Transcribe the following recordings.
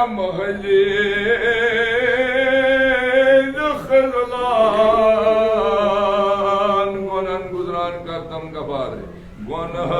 महलीद खजलान गुनन गुजरान का तम Ghaffar गुनह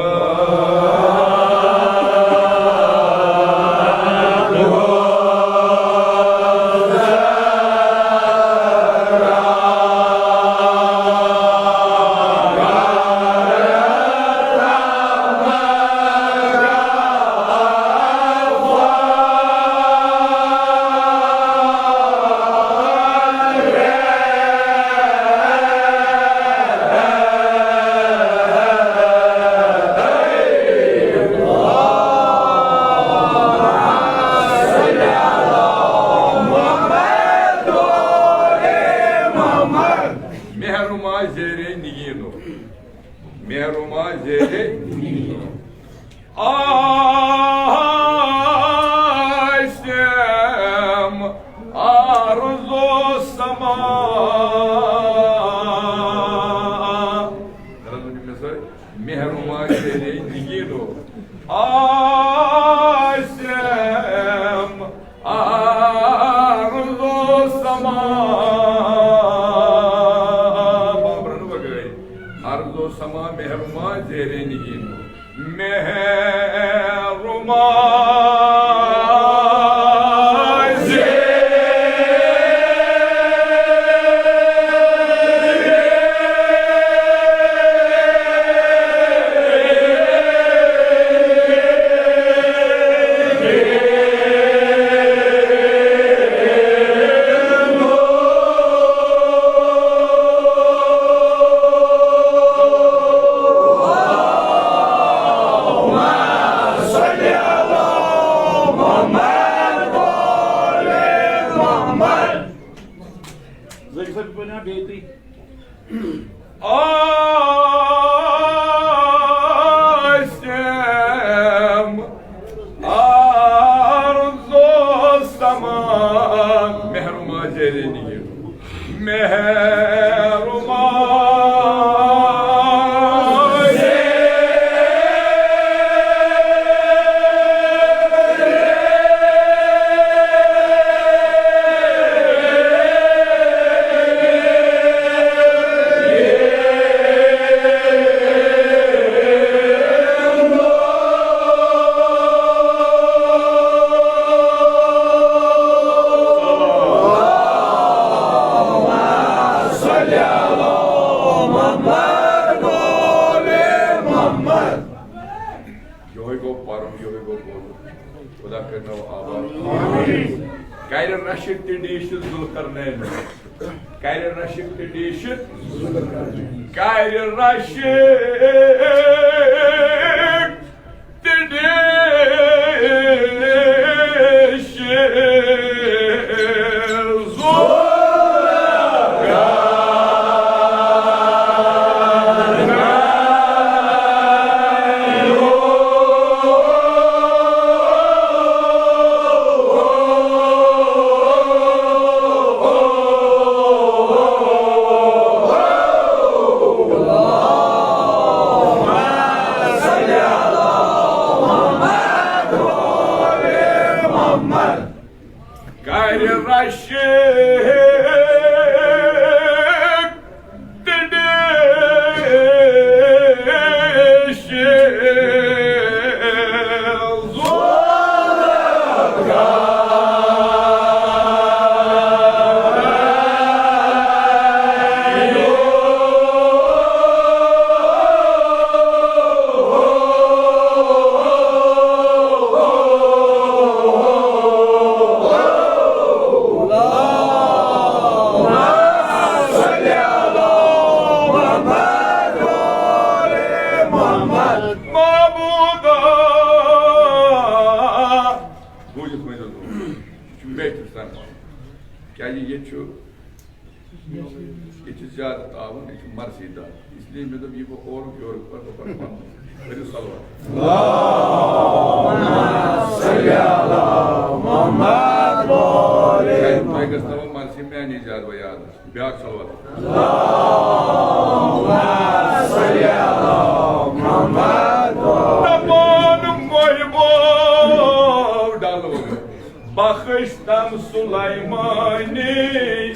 Süleymani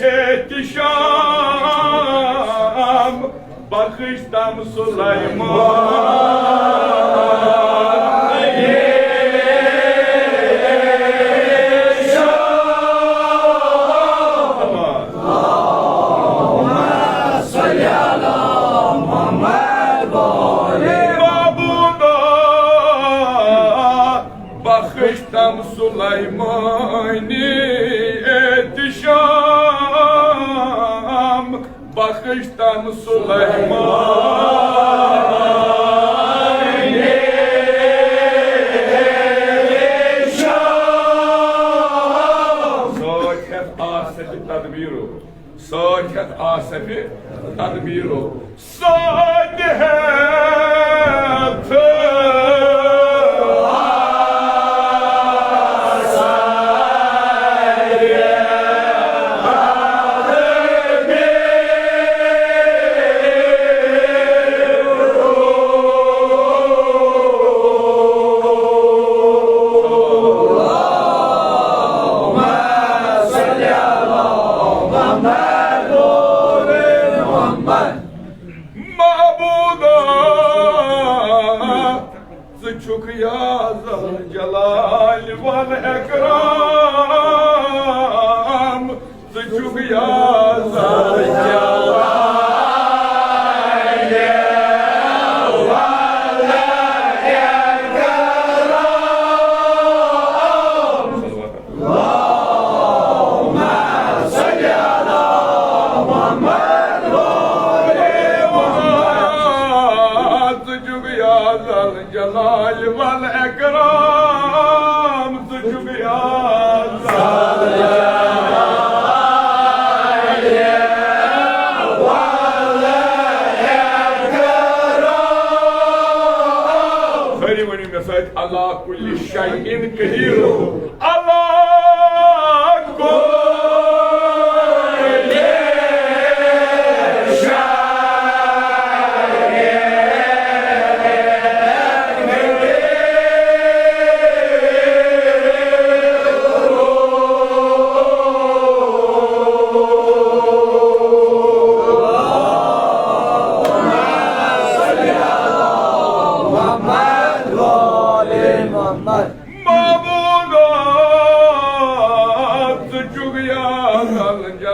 ehtişam bakıştam Süleymani bakıştam Süleymani ehtişam bakıştam Süleymani ehtişam Saket asefi tadbiru Saket asefi tadbiru Sadet Çok yazal celal vel ekram çok yazal celal vel ekram Allahümme salli ala Muhammed çok yazal celal vel ekram sucuk yazal celal vel ekram Khayri ve nimesat ala kulli şeyin kadir ala kulli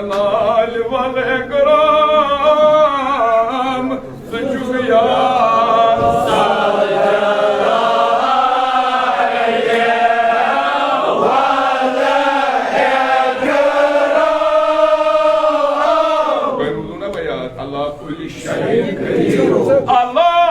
Celal vel ekram sucuk yazal celal vel ekram Ben uzuna bayat Allah kulli şeyin kadir Allah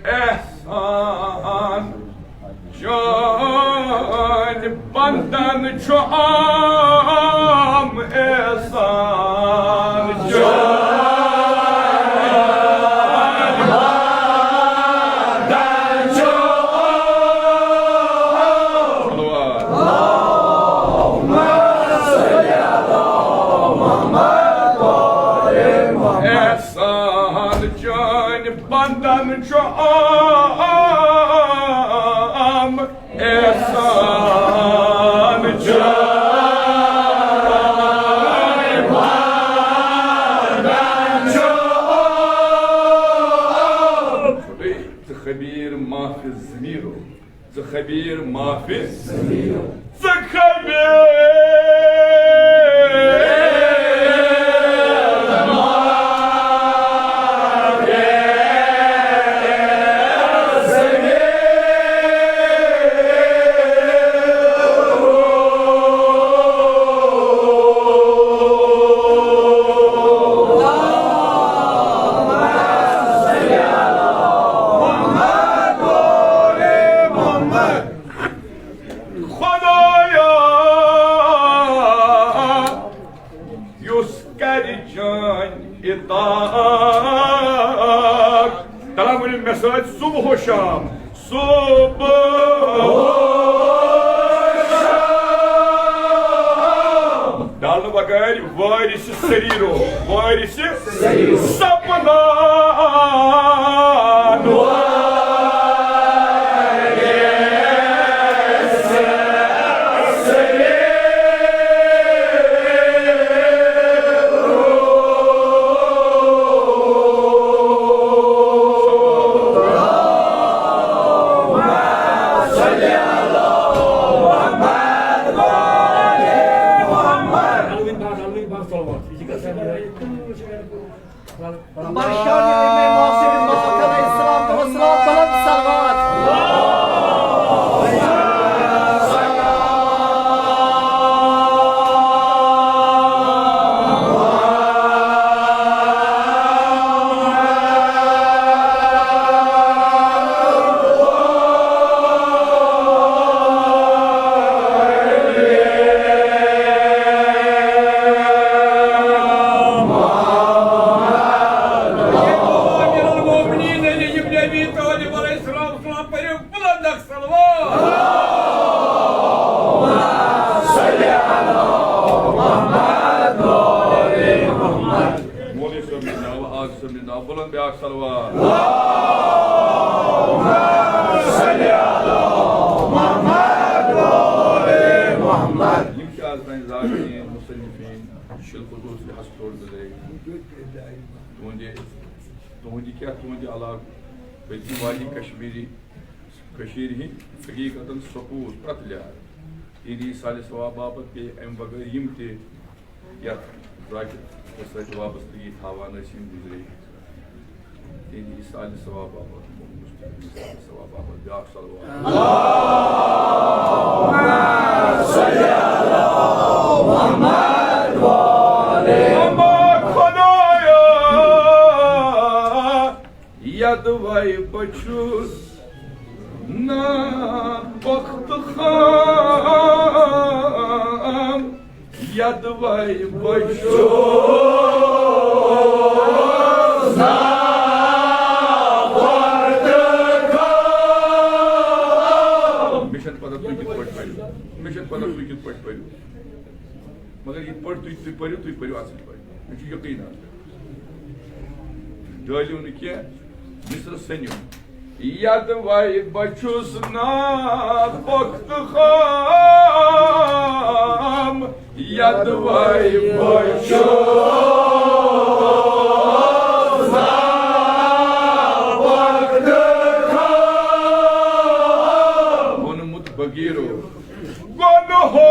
Ehsan can bandan çoğam ehsan can bandan çoğam Allahümme salli ala Muhammed ehsan can bandan çoğam ehsan can bandan çoğam Zıkhabir mafiz zmiru Zıkhabir mafiz zmiru Zıkhabir साथ सुबह शाम सुबह डालने बगैर वारिस शरीरो वारिस सपना हकीकतन सकूत प्रत लिहाज यदि साल सवाब बाबत पे अम बगैर यम तक वाबस्तगी थावान गुजरे यदि साल सवाब बाबत सवाब बाबत ब्या यद वै बचूस ना वक्त खाम यद वै बचूस ना वक्त खाम मिशन पता तुम कित पट पढ़ो मिशन पता तुम कित पट पढ़ो मगर ये पढ़ तुम पढ़ो असल पढ़ मुझे यकीन डालियो न क्या मिस्र सन्यो यद वै बचुस ना वक्त खाम यद वै बचुस ना वक्त खाम वोनमुत बगीरो गुन हो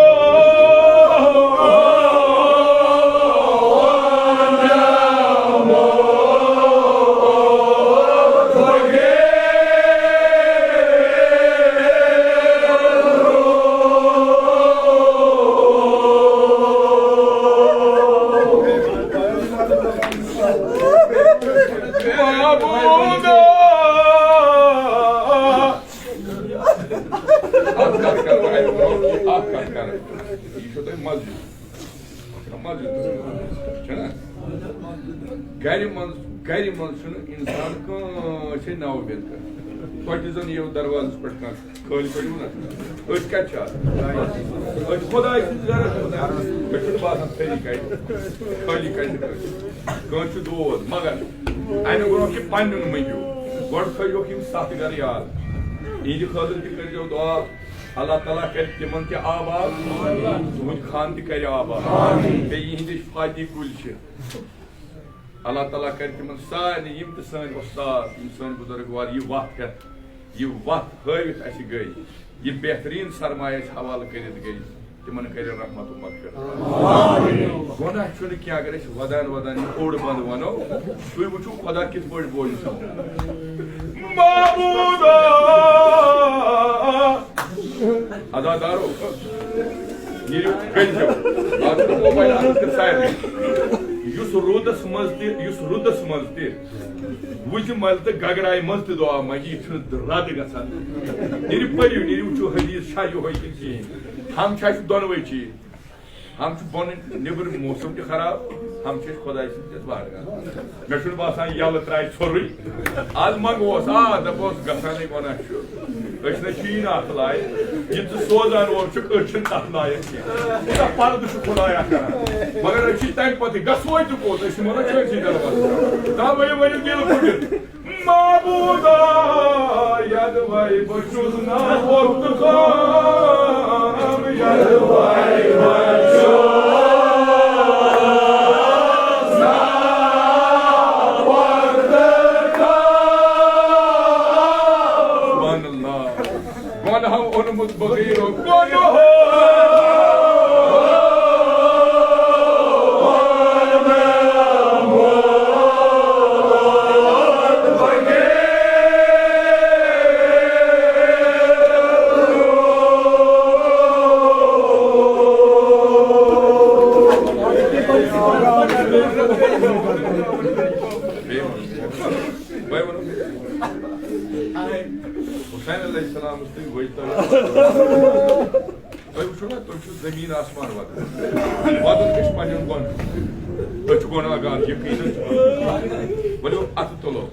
गर मन इंसान कह नाव बेद कर जन ये दरवाज पे खाली पड़ू ना क्या खुदा बासान खाली कह दोद मगर अमे ब्रो कि पन मंगू गोड थोक 7 गर याद इहद खतर तरो दुआ अल्लाह ताला कर तिमन ते आबाद तुहद खान कर आबाद बे इहद फाती कुल अल्लाह ताला कर तिमन सारे यम तो सन उस्ताद सन बुजुर्गवार ये वत हवित अस गई ये बेहतरीन सरमाया हवाल कर गई तिमन कर रहमत मगफिरत गुनाह क्या अगर वदान वदान ओड बंद वनो तुम वो खुदा कित पे बोल अदादारो मोबाइल रुदस मज तुज मल तो गगराय मज दुआ मगी रद ग परू नीर वो हदीस शाह यो हम दोनवे चीज हम बन नबर मौसम तक खराब हम खुदा मे बासान यल त्रा छोर आज मंगोस दपोस गसाने वना अत लाय यह सोजान वो तथ लायक कह पर्द खुदाया कर मगर तम पे गो तो तवे वन दिल फुट माबूदा यद भाई बचुस ना वक्त काम यद भाई जमीन आसमान वदन पन गोना गान यकीन वो अत तुलो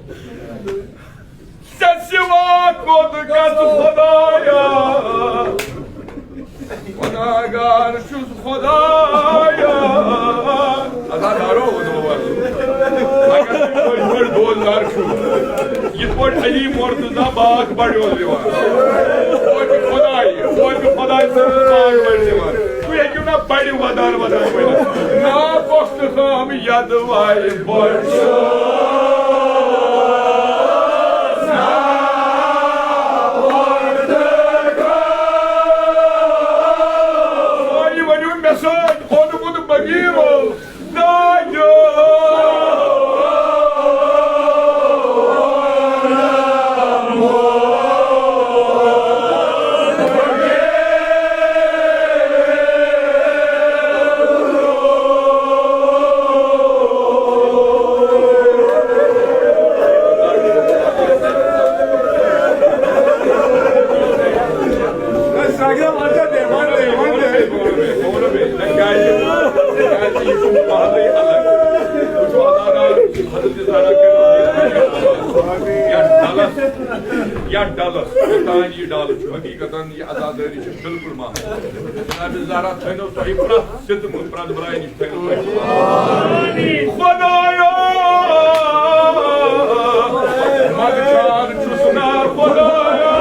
ससिवा कोद गत खुदाया वनागान चुस खुदाया अदादारो अगर दोलदार छु यह अली मुर्तजा बाग बड़ो दिवान खुदाई बाग बड़ दिवान तु हेकु ना बड़ वदान ना वक्त हम यद वाय बड़ हकीकतन यह आजादारी बिल्कुल माफ जनाब ज़हरा थनो तोही प्रत सिद्ध प्रत बराई निश खुदाया मगचार चुसना खुदाया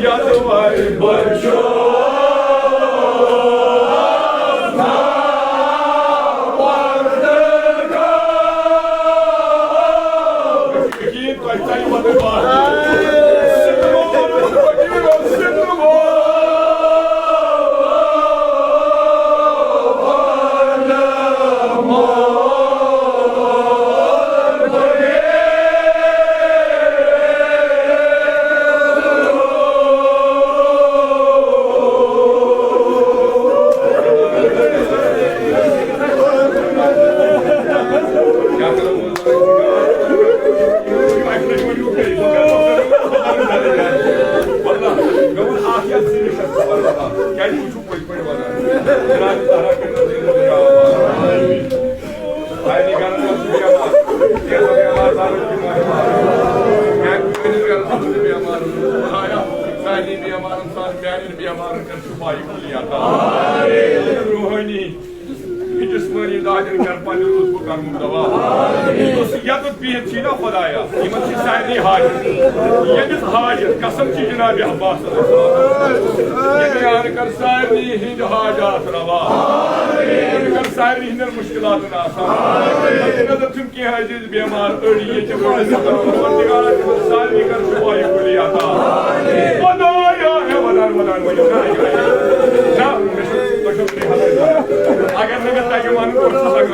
यद वाय बर्शो रूहानी जिस्मानी दाजन कर पानी उसको कर मुदवा या तो पीर छी ना खुदाया इमन सी सारी हाजत ये जिस हाजत कसम छी जनाब अब्बास ये बयान कर सारी हिंद हाजत रवा ये कर सारी हिंद मुश्किलात ना आसान नजर तुम की हाजिज बीमार अड़ी ये जबरदस्त सारी कर सुवाई कुलियाता खुदाया है वदान ना अगर नगर तक वन को सगन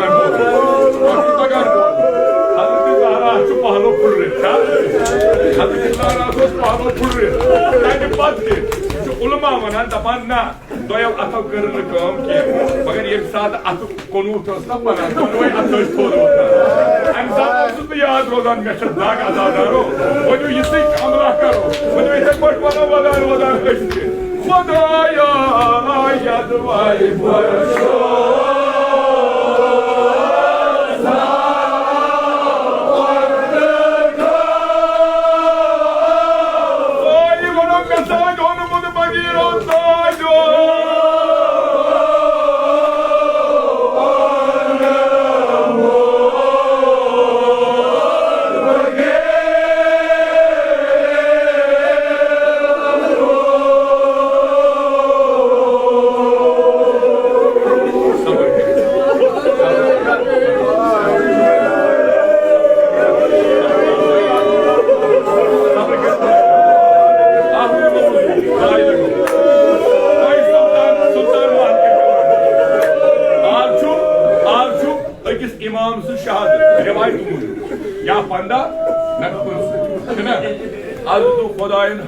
हजरत ज़हरा पहलो फुल हजरत ज़हरा पहलो फुल तक पत उलमा वन दपान ना दोयम अतो कर कम कह मगर ये साथ अत कोनूत ना बनान दोनों अत थोड़ अम साथ याद रोजान मे दाग आजादारो वो यही हमला करो वो इथे पट वदान Xodaya yadvay barsho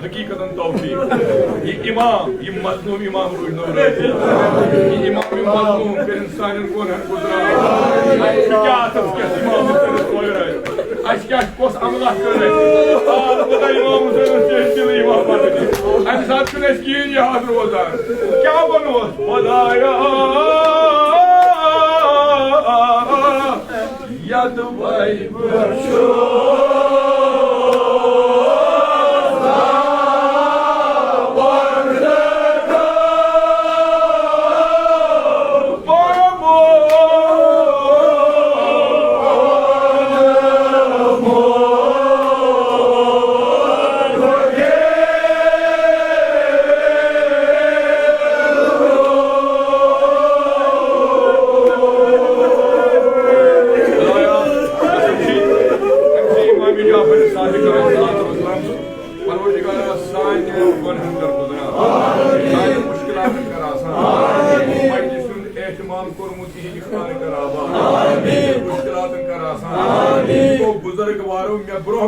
हकीकतन तौफीक ये इमाम ये मजलूम इमाम रुजनो रहती ये इमाम मजलूम फिर इंसान को न गुजरा क्या सब क्या इमाम से कोई रहे आज क्या कोस अमला कर रहे आज बता इमाम से दिल इमाम बने आज साथ में स्कीन ये हाथ रोजा क्या बनो खुदाया याद भाई बर्शो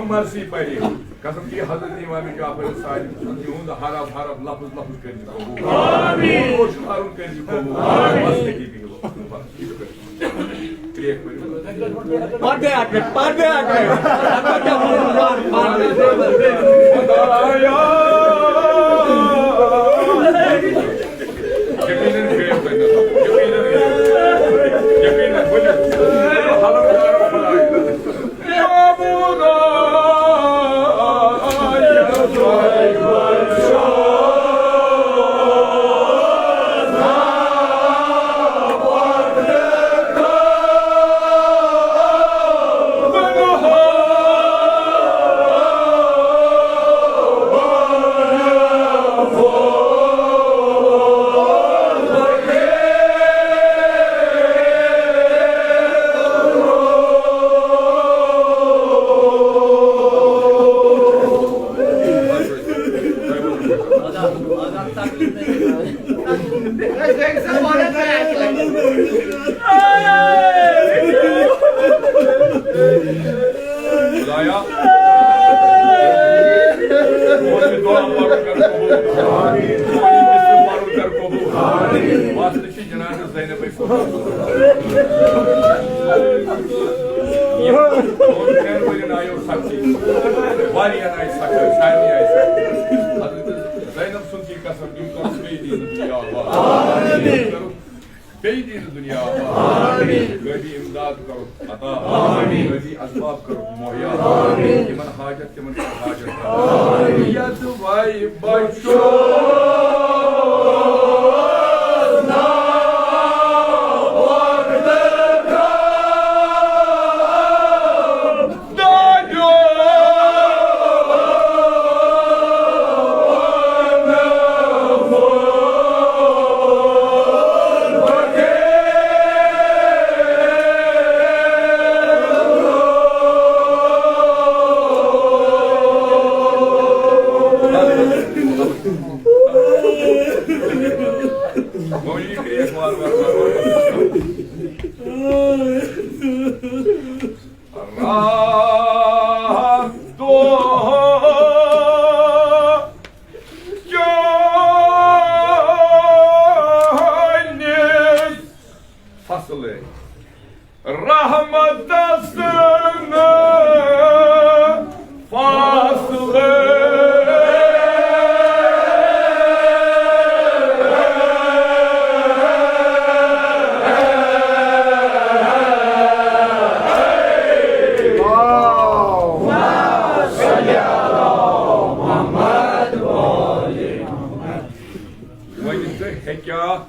मर्सी पड़ी कसम की हजरत इमाम जाफर सादिक यूं हरफ हरफ लफ्ज लफ्ज कर कबूल आमीन और शुक्रान कर कबूल बस की क्रिएट पढ़ दे आके आपका क्या मार दे खुदाया यकीनन क्रिएट करना यकीनन बोले हलम करो खुदाया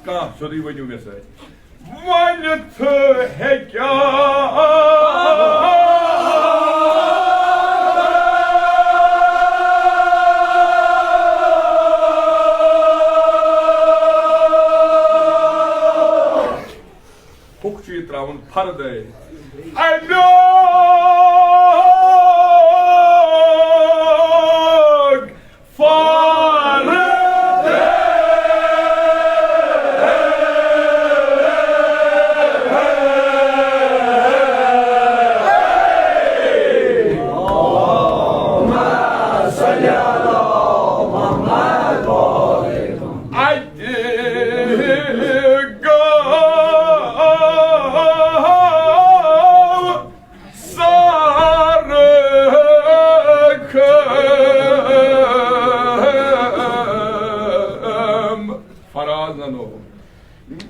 कह सोदी वनु मे से वन थ है क्या हुक्ची त्रावन फर्द है I know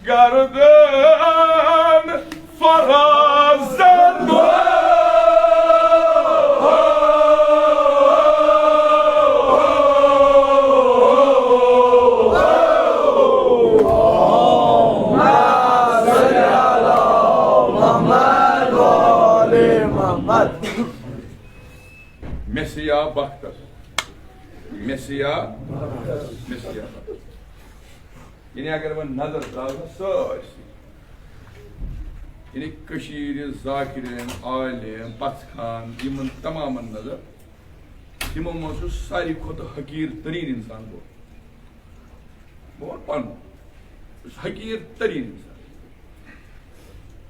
Garden farazan Messiah Bakhtar Messiah यानी अगर वह नजर डाल यानी कशीर जाकिरन आलिम पथखान यमन तमाम नजर तिमो मो सारी खुद हकीर तरीन इंसान वो पन हकीर तरीन इंसान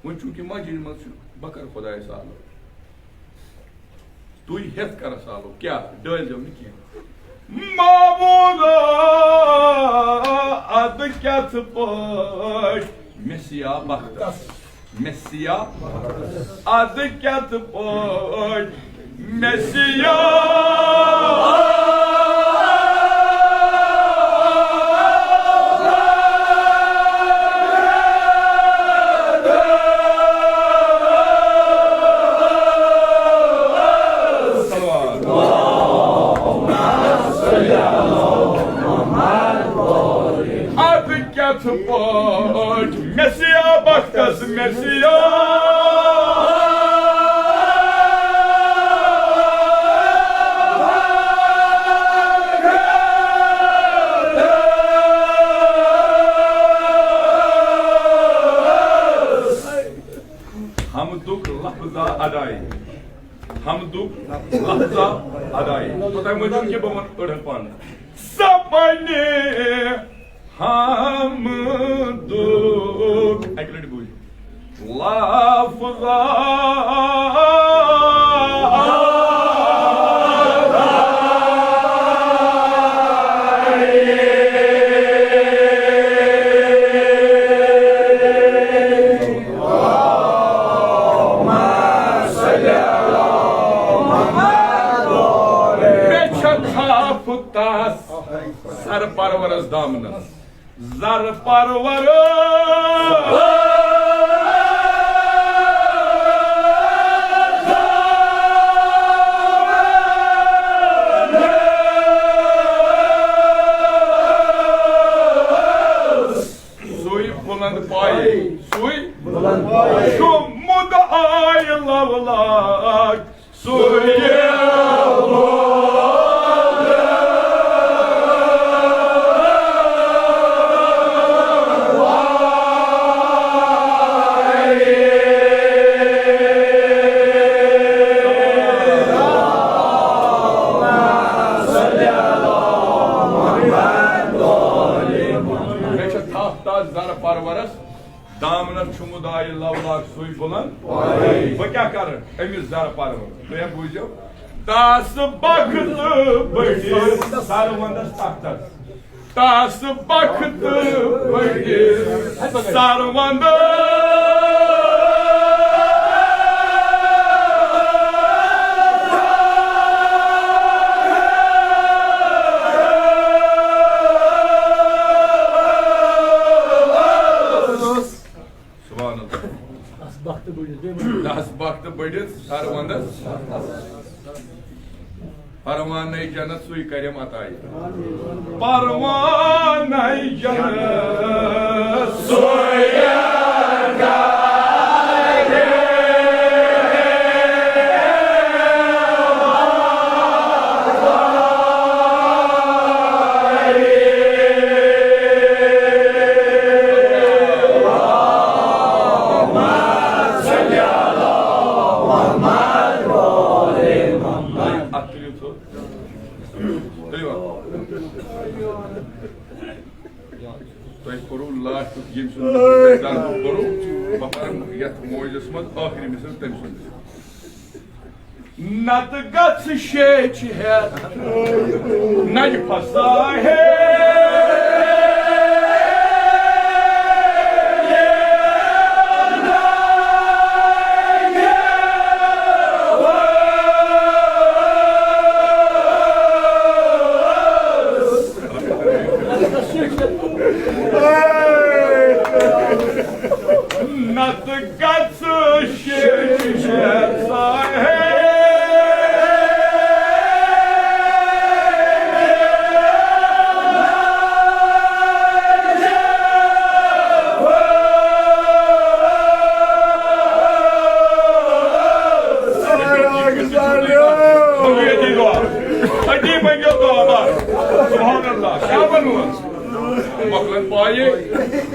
वो चूंकि मस्जिद मज बकर खुदा सालो तु हेत कर सालो क्या डल जो क्या Mabuda adı katıpış Messiah Bakhtar Messiah adı katıpış Messiah Messiah Bakhtar Messiah Hamduk lafza adai Hamduk lafza adai तो तक मुझे उनके बमन उड़पान सपने Hamduk Ekle boy lafza Zar parvaras damnas Zar parvaras Sui buland payi Sui buland payi Şu muda ay lavlak Sui Damına çumudayı lavlak suyu bulan bu क्या कर अमिस जर पर तो ये बुझो तास बखत बड़ी सारवंदस तख्तस तास बखत बड़ी सारवंदस Das baktı bıydız sarvandas परवान जन्नत सुई करम अताई परवान जन्नत सुई Nat gats shech het naj pasa Nat gats shech het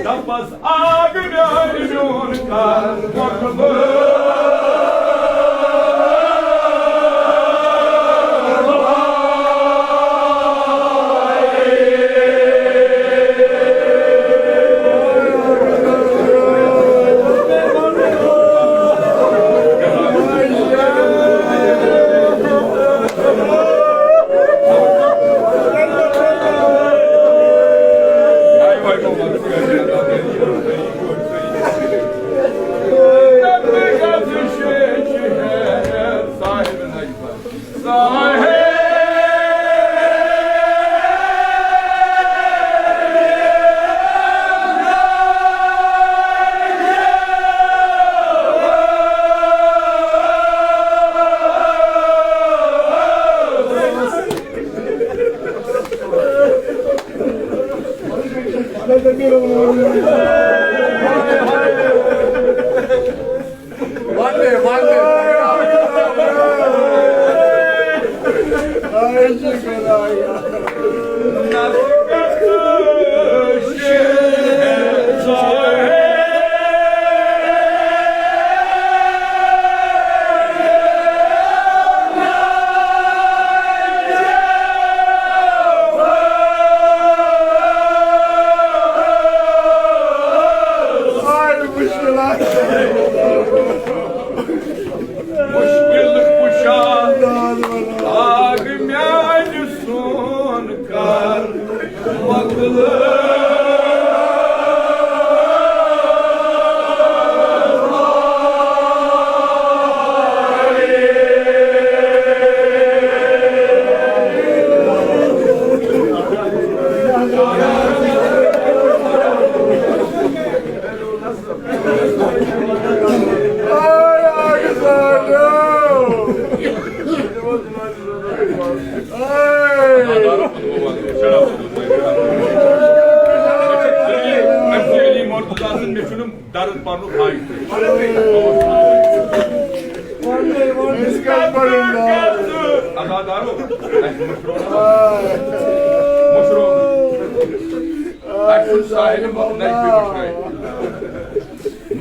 Tapas agmyon kar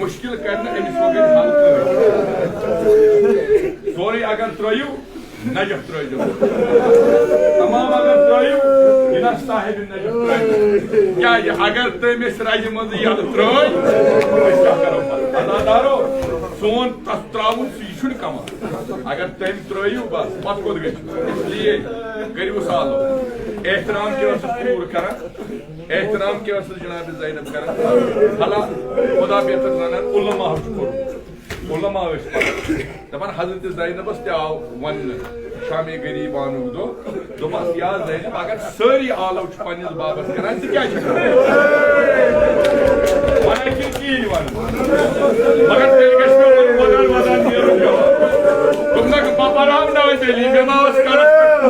मुश्किल करना अमिस वगैरह हल सोरे अगर त्रो नजफ त्रो तमाम अगर त्रो इन साहिब नजफ क्या अगर तमिस रज मज यह त्रो करो अदादारो सोन तस त्राउन सह कमा अगर तम त्रो बस पत कोत ग इसलिए करू सालो एहतराम के पूर कर एहतराम के जनाब ज़ैनब कर हला खुदा बेहतर जाना उलमा उलमा दपान हजरत ज़ैनबस तव वन शामे गरीबान दो दोपस या ज़ैनब अगर सारी आलव पन्निस बाबस कर क्या वन कहीं वन मगर तुम ना पराम ना तेली मे कर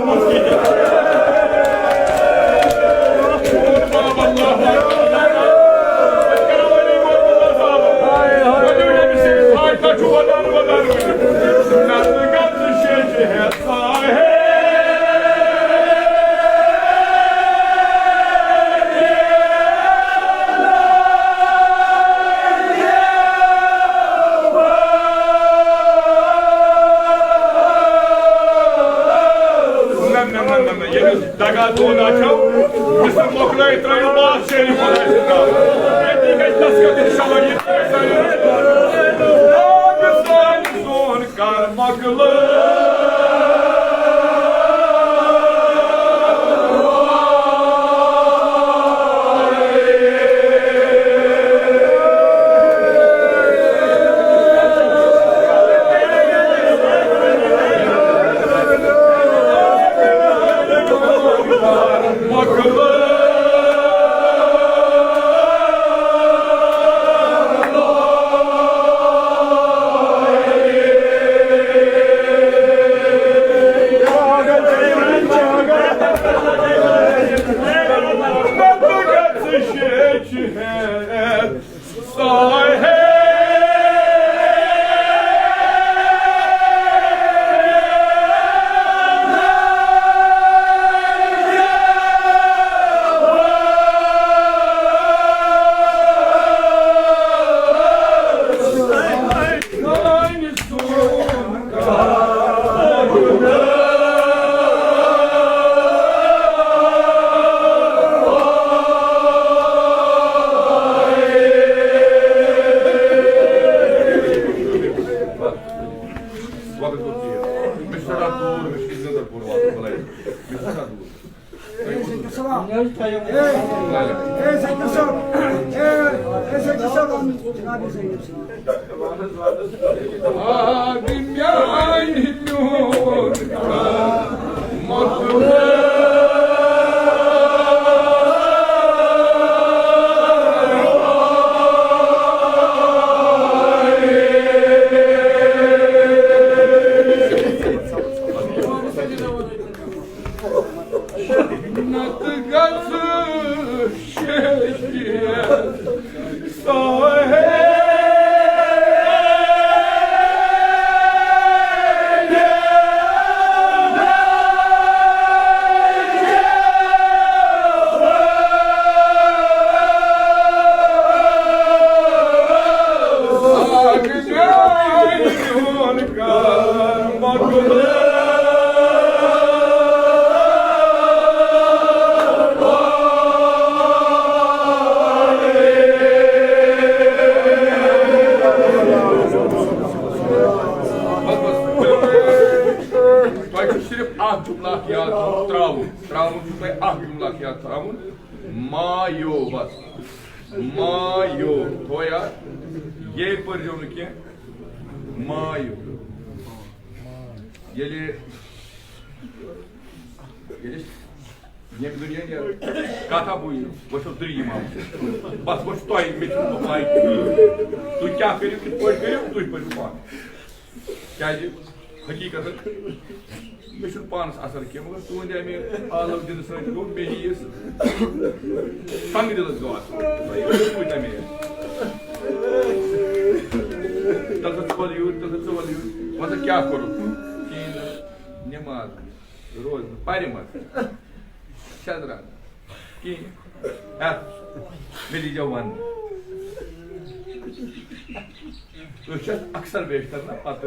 अक्सर वेट करना पत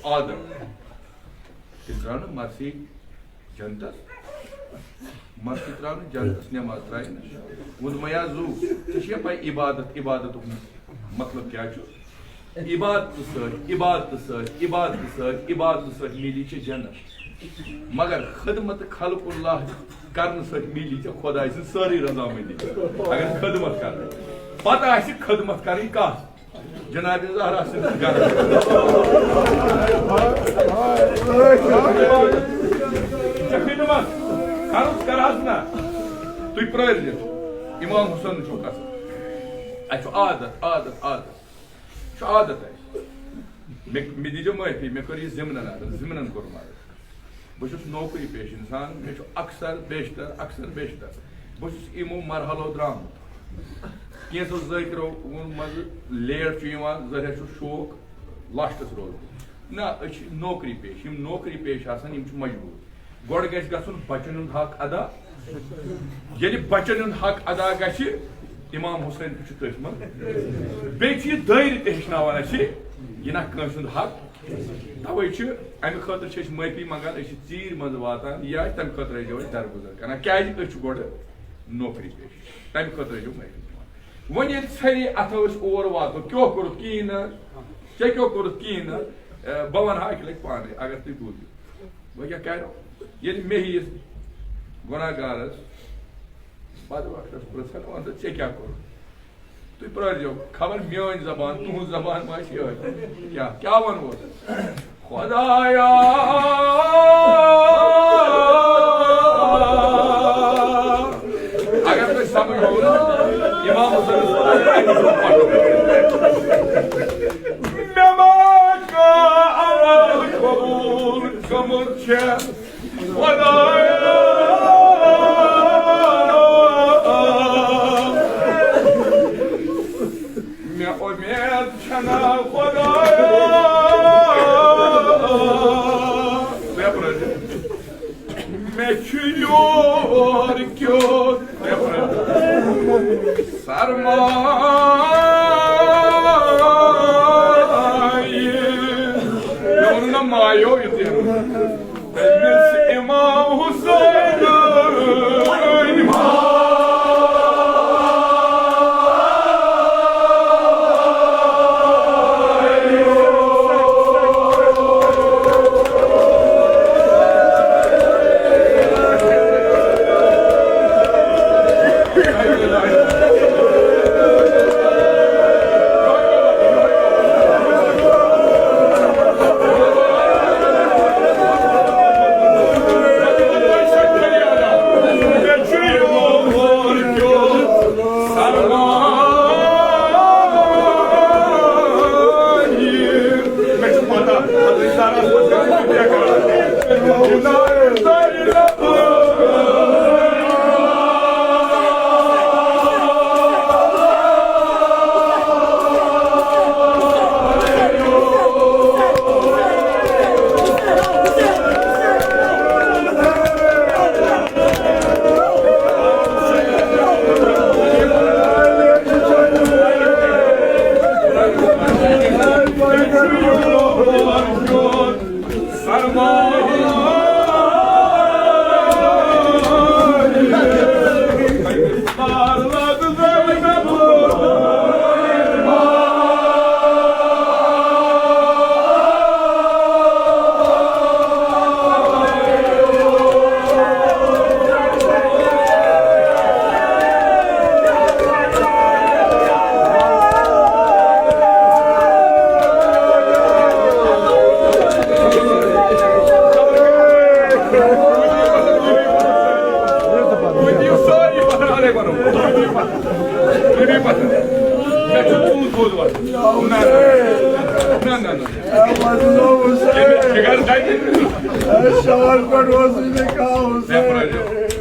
आदत त्रा मर्सी जनतस मर्सी त्रा जनतस नमाज त्राय वोन मया जू चे पे इबादत इबादत मतलब क्या इबादत इबादत इबादत मिली जन्नत मगर खदमत खल्कुल्लाह करने मिली खुदा सारी रजामंदी अगर खदमत कर पता खदमत कर जनाब ज़हरा कर ना तुम प्र इमाम हुसैन कस आदत आदत आदत आदत मे दीजिए माफी मे कर जिमन कोर बहुत नौकरी पेश इंसान मे अक्सर बेशतर बहुत यमो मरहलों द्रामुत कैसो जरो मज लेट जरिया शौक लास्टस रोज ना नौकरी पेश नौकरी पेश मजबूर गोड़ गछ गछुन बच्चन हुंद हक अदा ये बच्चन हुंद हक अदा गछ इमाम हुसैन तथ मन बे दर तहनावान यह ना कंस हक तवे अमे खतर माफी मंगान चीर मज वातान या तम खतर दरगुजर कर क्या गोड़ नौकरी पेश तम खतर माफी वन ये छे अथो और वातो क्यों कोर कहीं क्या क्यों कोर कहीं बह वन अक लग पाने अगर तुम बूझो वह क्या करो ये मे हिस गुनागारस बदबख्तस पृछन वन ऐ क्या कोर तुम प्रो खबर मेन जबान तुज जबान मा क्या वनो खुदाया अगर तुम समझ हो इमाम हुसैन मेहमान का अमल कबूल कमुच्छे खुदाया मैं उम्मीद छना खुदाया मैं चुयोर क्यों सरमाये मायो इमाम हुसैन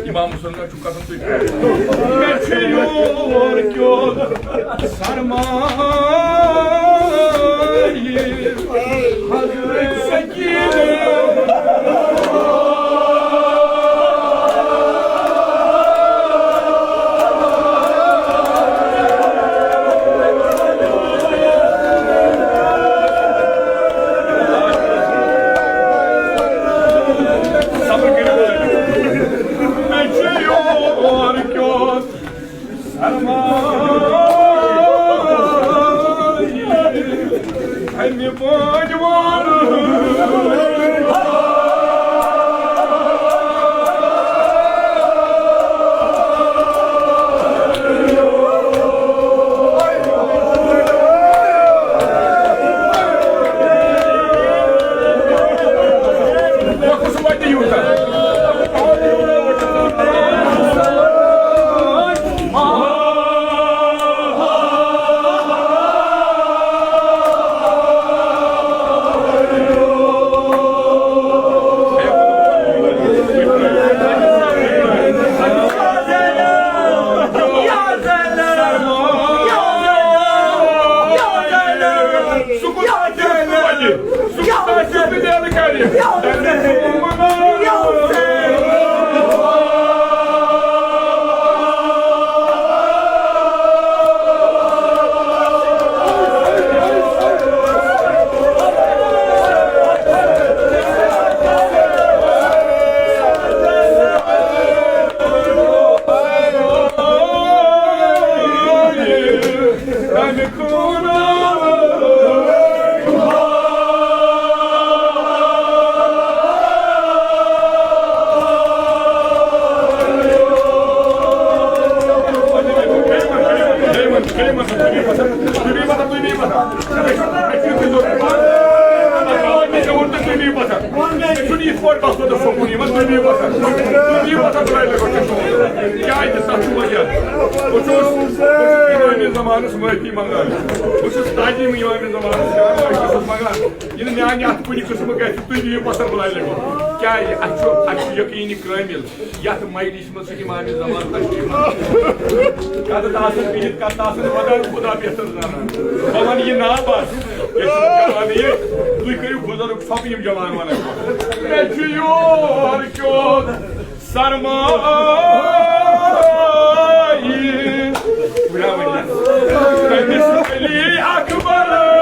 इमाम हुसैन का चुका तुम मैं चुयोर क्यों सरमाये हजरत सकीने I'm your boy, you want Zamanı mafi mangal. Bu stadiyum imamı zamanı mangal. Yine yani at kuni kısmı gayet tutuyor basar bulaylar. Kya açı yakini kramil. Yat mayliş mısın imamı zamanı taşıyım. Kadı tasın bilit kadı tasın badar kuda behtır zamanı. Falan iyi ne yapar? Geçin duykuyu buzarıp sapayım zamanı bana. Geçiyor çok sarmayı. Bravo. Ali Akbar.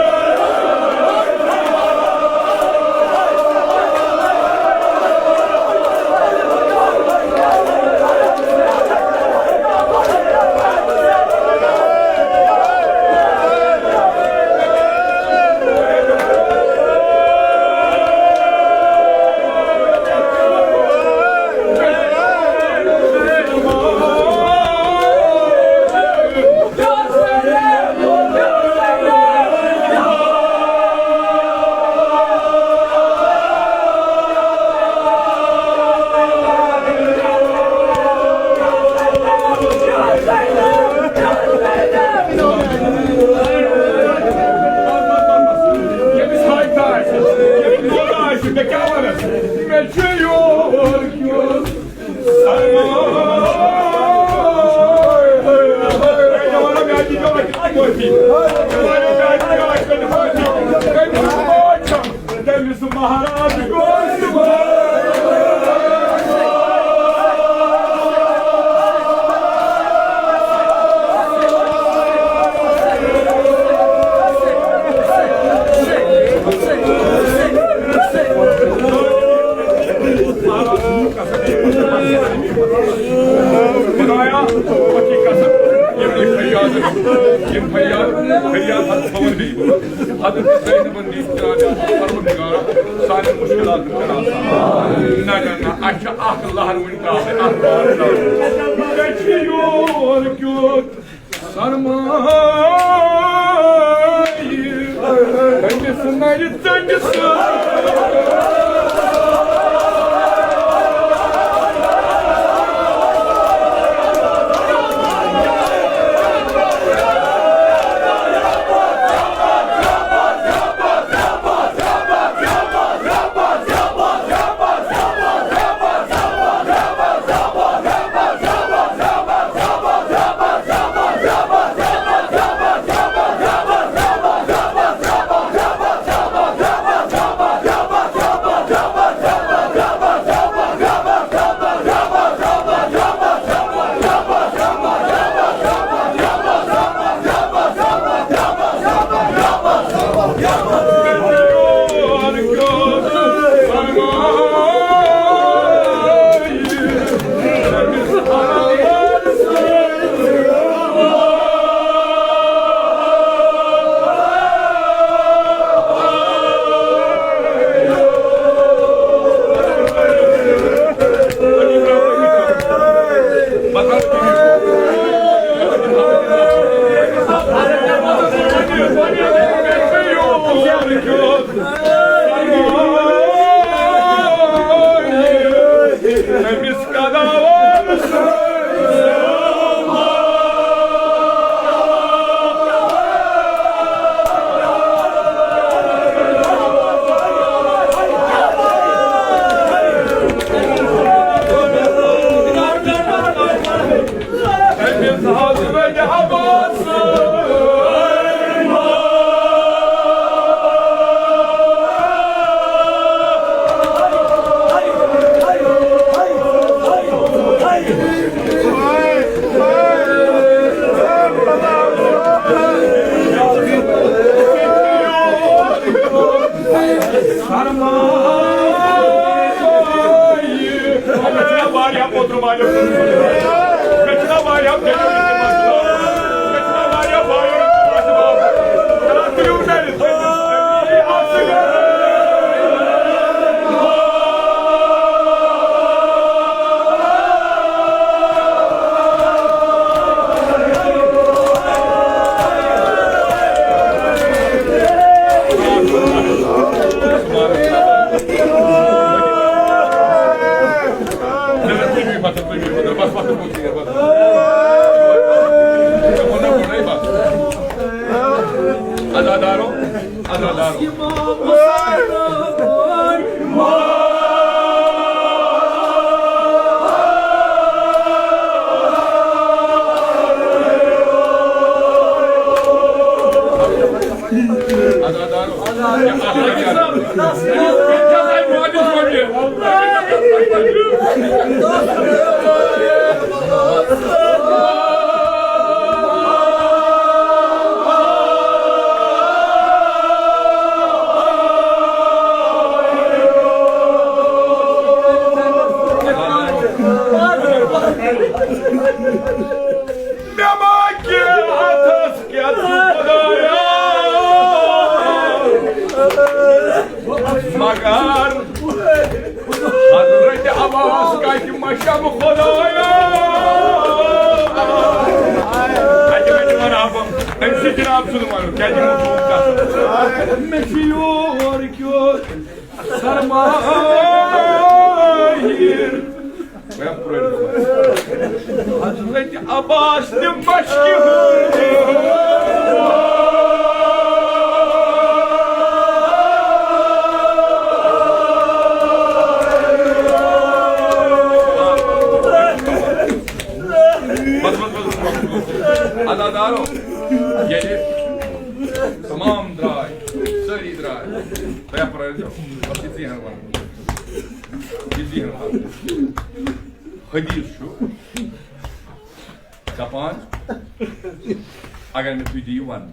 अगर मैं तुझे one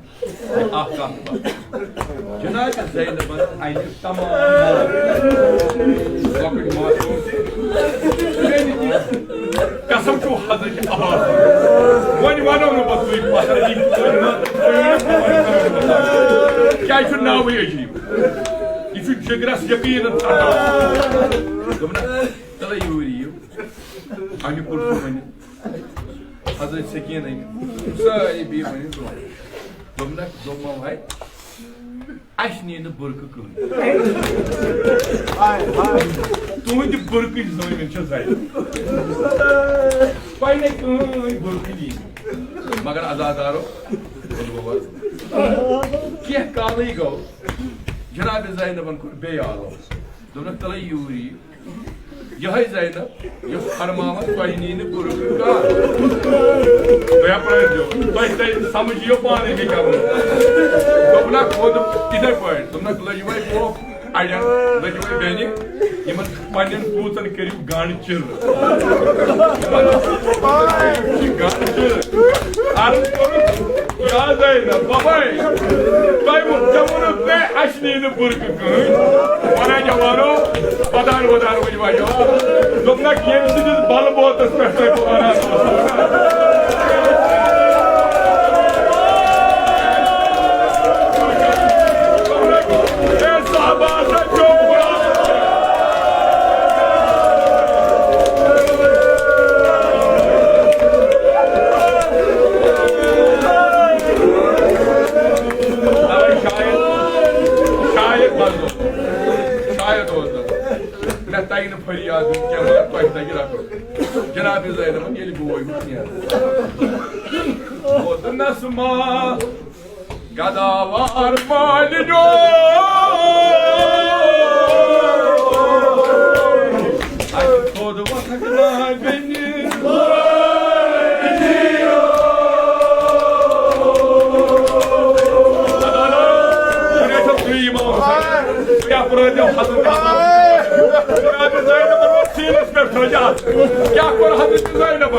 जनाब ज़ैनब अन तमाम कसम छो हज़रत Abbas one वनो न बस तुई क्या छु नाव अजीब यह जिगरस यकीन तले यूरी अमे कुछ वन हज़रत सकीन सारी बी वन दोमनक दोमा भाई अशनी न बुरक कह तुहद बुरक जमीन जाय पे बुरक दी मगर अजादारो कह काल गो जनाब ज़ैनबन कोर बे आलो दोनक तले यूरी यह ज़ैनब यह फरमावन तुह नी बुरक तुम समझियो पाने के क्या दोपना खुद इधर पे तुमने लजवे वो अड़न लजवे बेनि यमन पन्न पूतन करियो गान चिर गान चिर अर्ज करो या ज़ैनब बाबाई तुम जमुन पे अशनी न बुरक कह वना जवानो बदान वदान वजवायो तुमने गेम से बल बहुत स्पेशल वना जनाब ज़ैनब ये बोय नसमा गदावार मान जो खुद वथकना बिनी क्या कर हज़रत ज़ैनब